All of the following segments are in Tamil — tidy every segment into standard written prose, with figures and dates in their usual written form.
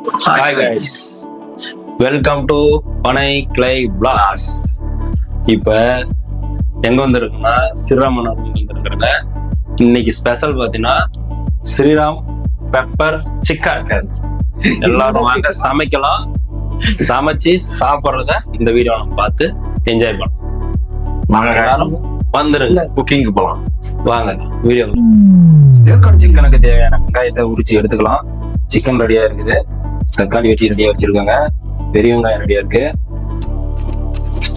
Hi guys, வெல்கம் டு பனை கிளை பிளாஸ். இப்போ எங்க வந்திருக்குன்னா ஸ்ரீராமன் வந்துருக்குறங்க. இன்னைக்கு ஸ்பெஷல் பார்த்தீங்கன்னா ஸ்ரீராம் பெப்பர் சிக்கன். எல்லாரும் வாங்க சமைக்கலாம், சமைச்சு சாப்பிட்றத இந்த வீடியோ நம்ம பார்த்து என்ஜாய் பண்ணலாம். எல்லாரும் வந்துருங்க, குக்கிங்க்கு போலாம் வாங்க வீடியோ. சிக்கனுக்கு தேவையான வெங்காயத்தை உரிச்சு எடுத்துக்கலாம். சிக்கன் ரெடியா இருக்குது, தக்காளி வெட்டி ரெடியா வச்சிருக்காங்க, பெரிய வெங்காயம் ரெடியா இருக்கு,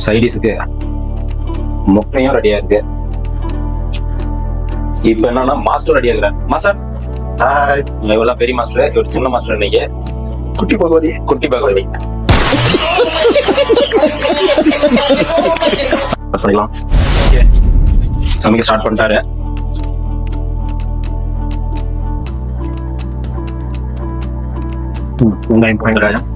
சைடிஸுக்கு முட்டையும் ரெடியா இருக்கு. இப்ப என்னன்னா மாஸ்டர் ரெடியா இருக்கிறேன். மாஸ்டர் இவ்வளவு பெரிய மாஸ்டர், ஒரு சின்ன மாஸ்டர் இன்னைக்கு குட்டி பகவதி பண்ணிக்கலாம். சமைக்க ஸ்டார்ட் பண்ணிட்டாரு. வெங்காயம் பயங்கரம்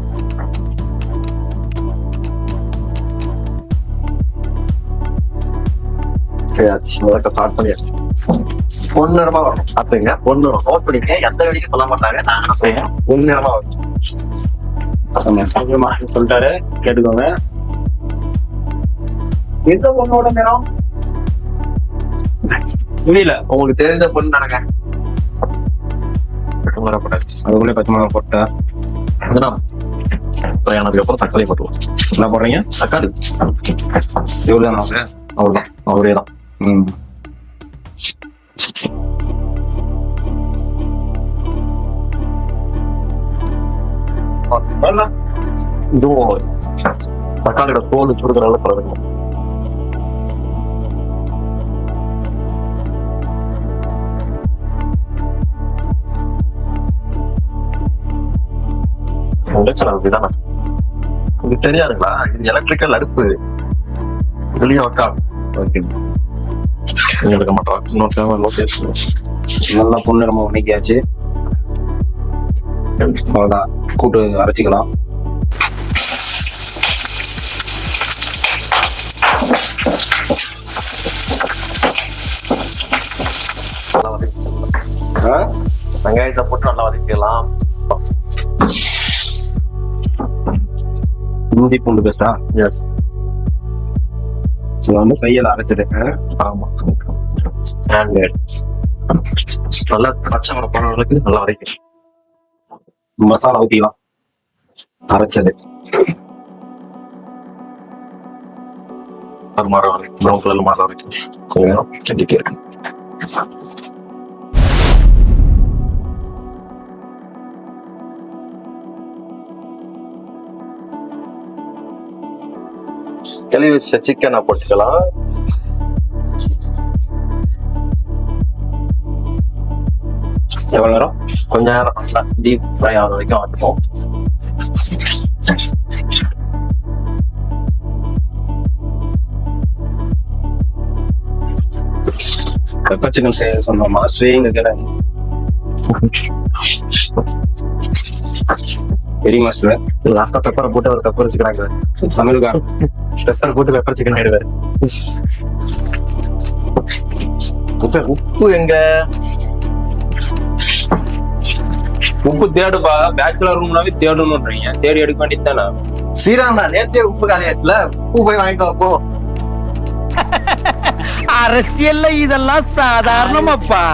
பொன்னிறமா வரும். பாத்துங்க, பொண்ணு நோட் பண்ணிக்க. எந்த வெடிக்கும் சொல்ல மாட்டாங்க, நான் சொல்றேன் பொன்னிறமா வரும். சொல்லிட்டாரு, கேட்டுக்கோங்க. எந்த பொண்ணோட நேரம் புரியல உங்களுக்கு தெரிஞ்ச பொண்ணு நடங்க. அதுக்குள்ளே பச்சை மிளகா போட்டா அதுக்கப்புறம் தக்காளி போட்டுவோம். என்ன போடுறீங்க? தக்காளி இவ்வளவுதான். அவ்வளவுதான், அவரே தான். இதுவும் தக்காளியோட தோல் சுடுறதுனால பழகணும். உங்களுக்கு தெரியாதுங்களா, இது எலக்ட்ரிக்கல் அடுப்பு. இதுலயும் ஒர்க் ஆகும். எடுக்க மாட்டோம். நல்லா பொண்ணு நம்ம உன்னைக்காச்சு. அவ்வளோதான், கூட்டு அரைச்சிக்கலாம். வெங்காயத்தை போட்டு நல்லா வதக்கிக்கலாம். இஞ்சி பூண்டு பேஸ்டா? எஸ், வந்து கையில அரைச்சிருக்கேன். ஆமா. நல்லா பச்சை மரம் போற அளவுக்கு நல்லா வதக்கணும். மசாலா ஊத்திக்கலாம், அரைச்சது. அது மாற வரைக்கும், ப்ரௌன் கலர்ல மாற வரைக்கும் கொஞ்ச நேரம் செஞ்சுட்டே இருக்கு. கழுவி வச்ச சிக்கனை போட்டுக்கலாம். எவ்வளவு நேரம்? கொஞ்ச நேரம் நல்லா டீப் ஃப்ரை ஆகிற வரைக்கும் ஆட்டுவோம். பெப்பர் சிக்கன் செய்ய சொன்ன மாஸ்டரே பெரிய மாஸ்டர். லாஸ்டா பெப்பரை போட்டு ஒரு பெப்பர் வச்சுக்கிறாங்க. சமையல்கார பெப்பர் போட்டு பெப்பர் சிக்கன் ஆயிடுவாரு. உப்பு எங்க? உப்பு தேடுப்பா. பேச்சுலர் ரூம்னாவே தேடணும்ன்றீங்க, தேடி எடுக்க வேண்டியது தானே. ஸ்ரீராம், நேத்தே உப்பு காலியாச்சுல, உப்பு போய் வாங்கிட்டு வாப்போ. அரசியல்ல இதெல்லாம் சாதாரணமாப்பா.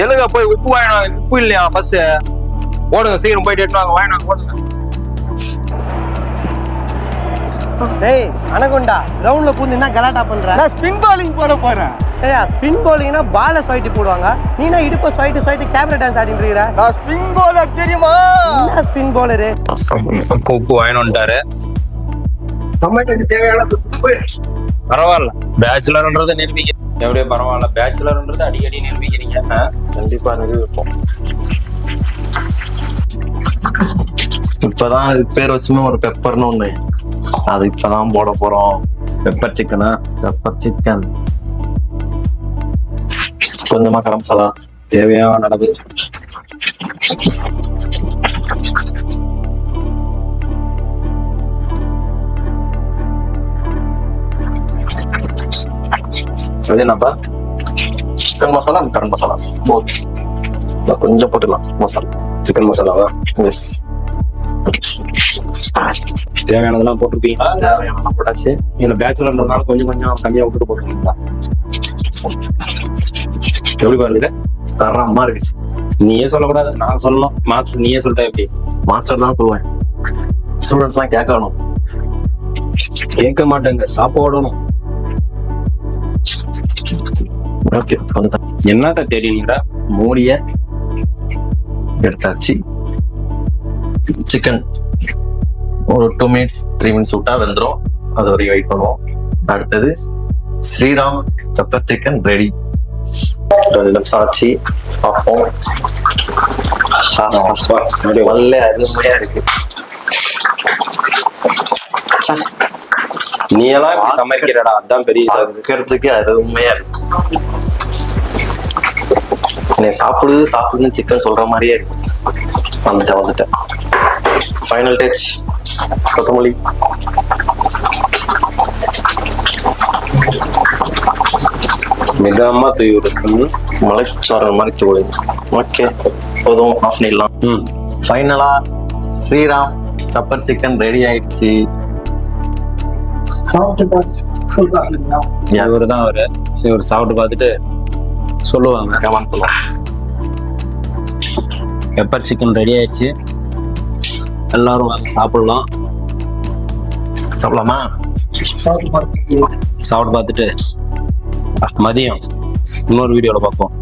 எழுக போய் உப்பு வாங்கினாங்க. உப்பு இல்லையா? ஃபர்ஸ்ட் போடுங்க, சீக்கிரம் போயிட்டு எடுத்துவாங்க, வாங்கினாங்க போடுங்க. டேய் அனகொண்டா, கிரவுண்ட்ல பூந்து என்ன கலாட்டா பண்ற? நான் ஸ்பின் bowling போட போறேன். ஏய், ஸ்பின் bowlingனா பால ஸ்வைட்டி போடுவாங்க, நீனா இடுப்ப ஸ்வைட்டி கேமரா டான்ஸ் ஆடிட்டு இருக்கற. நான் ஸ்பின் bowler தெரியுமா? என்ன ஸ்பின் bowler? உப்பு வாங்கினோன்ட்டாரு. டொமேட்டோக்கு தேவையான உப்பு பரவாயில்ல, பேச்சுலர்ன்றது நிரூபிக்க எப்படியோ பரவாயில்ல. பேச்சுலர்ன்றது அடிக்கடி நிரூபிக்கிறீங்க. கண்டிப்பா நிரூபிப்போம். இப்பதான் அது பேர் வச்சுமே ஒரு பெப்பர்னு ஒண்ணு, அது இப்பதான் போட போறோம். பெப்பர் சிக்கனா? Pepper chicken. கொஞ்சமா கரம் மசாலா தேவையான அளவு. அது என்னப்பா? Chicken masala and garam masala both கொஞ்சம் போட்டுக்கலாம். மசாலா சிக்கன் மசாலாவா? எஸ். தேவையானதெல்லாம் போட்டிருப்பீங்களா? தேவையான போட்டாச்சு. இல்ல பேச்சுலர்ன்றதுனால கொஞ்சம் கொஞ்சம் கம்மியா விட்டுட்டு போட்டுருக்கீங்களா? எப்படி பாருங்க, தரமா இருக்கு. நீயே சொல்லக்கூடாது, நான் சொல்லலாம். மாஸ்டர் நீயே சொல்லிட்டா எப்படி? மாஸ்டர் தான் சொல்லுவேன், ஸ்டூடெண்ட்ஸ் எல்லாம் கேட்கணும். கேட்க மாட்டேங்க, சாப்பிடணும். ஓகே, கொஞ்சம் என்னத்த தெரியுங்களா? மூடிய எடுத்தாச்சு. சிக்கன் ஒரு 2 minutes 3 minutes விட்டா வெந்துடும். அது வரைக்கும் வெயிட் பண்ணுவோம். அடுத்தது ஸ்ரீராம் பெப்பர் சிக்கன் ரெடி. 2 நிமிஷம் ஆச்சு, பார்ப்போம். நல்ல அருமையா இருக்கு. நீ எல்லாம் இப்படி சமைக்கிறடா, அதான் பெரிய இதா இருக்கு. பார்க்கறதுக்கு அருமையா இருக்கு. நீ சாப்பிடுன்னு சிக்கன் சொல்ற மாதிரியே இருக்கு. வந்துட்டேன். ஃபைனல் டச் கொத்தமல்லி. மிதமா தூவி விடுறது, மலைச்சாரல் மாதிரி தூவி. ஓகே, போதும், ஆஃப் பண்ணிடலாம். ஃபைனலா ஸ்ரீராம் பெப்பர் சிக்கன் ரெடி ஆயிடுச்சு. இவரு தான் இவர் சாப்பிட்டு பார்த்துட்டு சொல்லுவாங்க. கமெண்ட் பண்ணுவோம். பெப்பர் சிக்கன் ரெடி ஆயிடுச்சு, எல்லாரும் வாங்க சாப்பிடலாம். சாப்பிடலாமா? சாப்பிட்டு பார்த்துட்டு மதியம் இன்னொரு வீடியோல பார்ப்போம்.